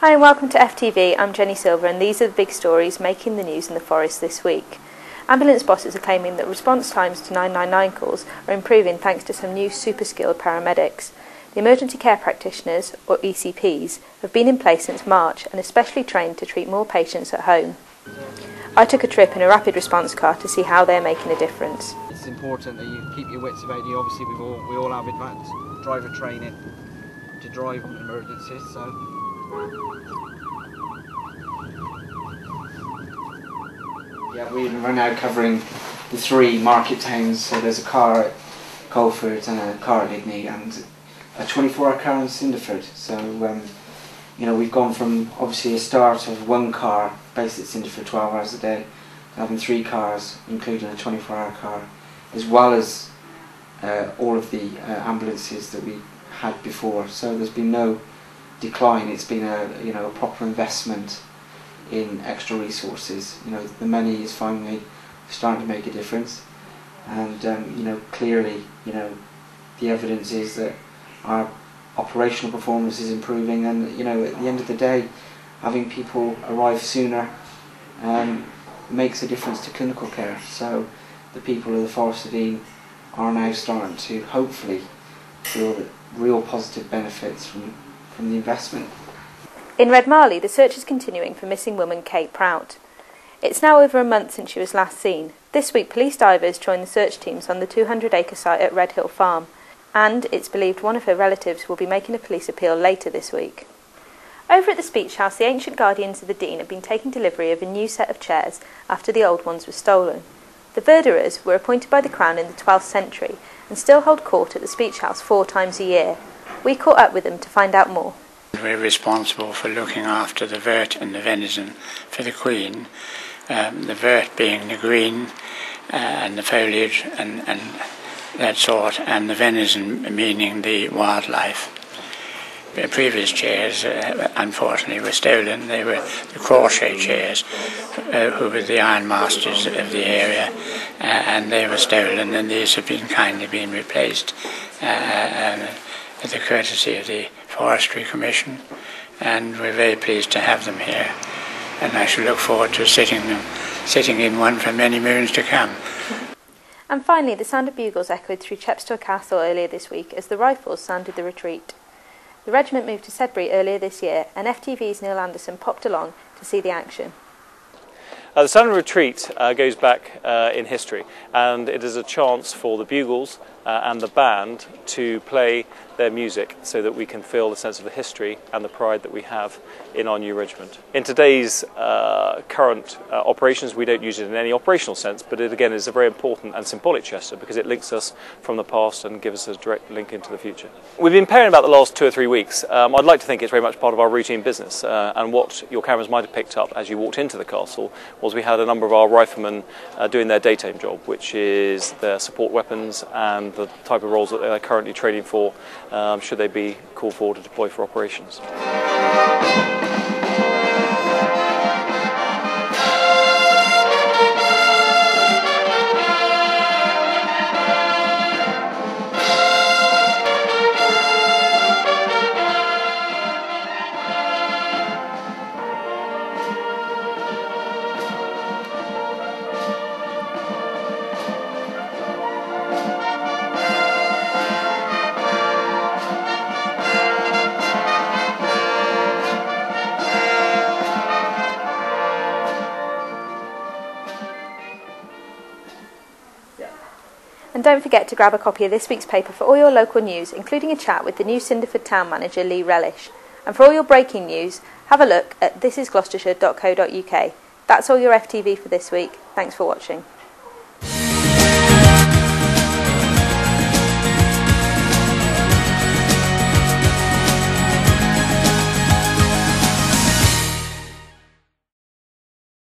Hi and welcome to FTV, I'm Jenni Silver and these are the big stories making the news in the Forest this week. Ambulance bosses are claiming that response times to 999 calls are improving thanks to some new super skilled paramedics. The emergency care practitioners, or ECPs, have been in place since March and are specially trained to treat more patients at home. I took a trip in a rapid response car to see how they're making a difference. It's important that you keep your wits about you. Obviously we all have advanced driver training to drive on emergencies, so yeah, we're now covering the 3 market towns. So there's a car at Colford and a car at Ligny and a 24-hour car in Cinderford. So you know, we've gone from obviously a start of 1 car based at Cinderford 12 hours a day to having 3 cars, including a 24-hour car, as well as all of the ambulances that we had before. So there's been no decline. It's been a proper investment in extra resources. You know, the money is finally starting to make a difference, and clearly, the evidence is that our operational performance is improving, and at the end of the day, having people arrive sooner makes a difference to clinical care. So the people of the Forest of Dean are now starting to hopefully feel the real positive benefits from the investment. In Red Marley, the search is continuing for missing woman Kate Prout. It's now over a month since she was last seen. This week, police divers joined the search teams on the 200-acre site at Red Hill Farm, and it's believed one of her relatives will be making a police appeal later this week. Over at the Speech House, the ancient guardians of the Dean have been taking delivery of a new set of chairs after the old ones were stolen. The verderers were appointed by the Crown in the 12th century and still hold court at the Speech House 4 times a year. We caught up with them to find out more. We're responsible for looking after the vert and the venison for the Queen, the vert being the green and the foliage and that sort, and the venison meaning the wildlife. The previous chairs, unfortunately, were stolen. They were the crochet chairs, who were the ironmasters of the area, and they were stolen, and these have been kindly been replaced with the courtesy of the Forestry Commission, and we're very pleased to have them here, and I shall look forward to sitting in one for many moons to come. And finally, the sound of bugles echoed through Chepstow Castle earlier this week as the Rifles sounded the retreat. The regiment moved to Sedbury earlier this year, and FTV's Neil Anderson popped along to see the action. The sound of retreat goes back in history, and it is a chance for the bugles and the band to play their music so that we can feel the sense of the history and the pride that we have in our new regiment. In today's current operations, we don't use it in any operational sense, but it again is a very important and symbolic gesture because it links us from the past and gives us a direct link into the future. We've been pairing about the last 2 or 3 weeks. I'd like to think it's very much part of our routine business, and what your cameras might have picked up as you walked into the castle was we had a number of our riflemen doing their daytime job, which is their support weapons and the type of roles that they're currently training for should they be called forward to deploy for operations. And don't forget to grab a copy of this week's paper for all your local news, including a chat with the new Cinderford town manager Lee Relish. And for all your breaking news, have a look at thisisgloucestershire.co.uk. That's all your FTV for this week. Thanks for watching.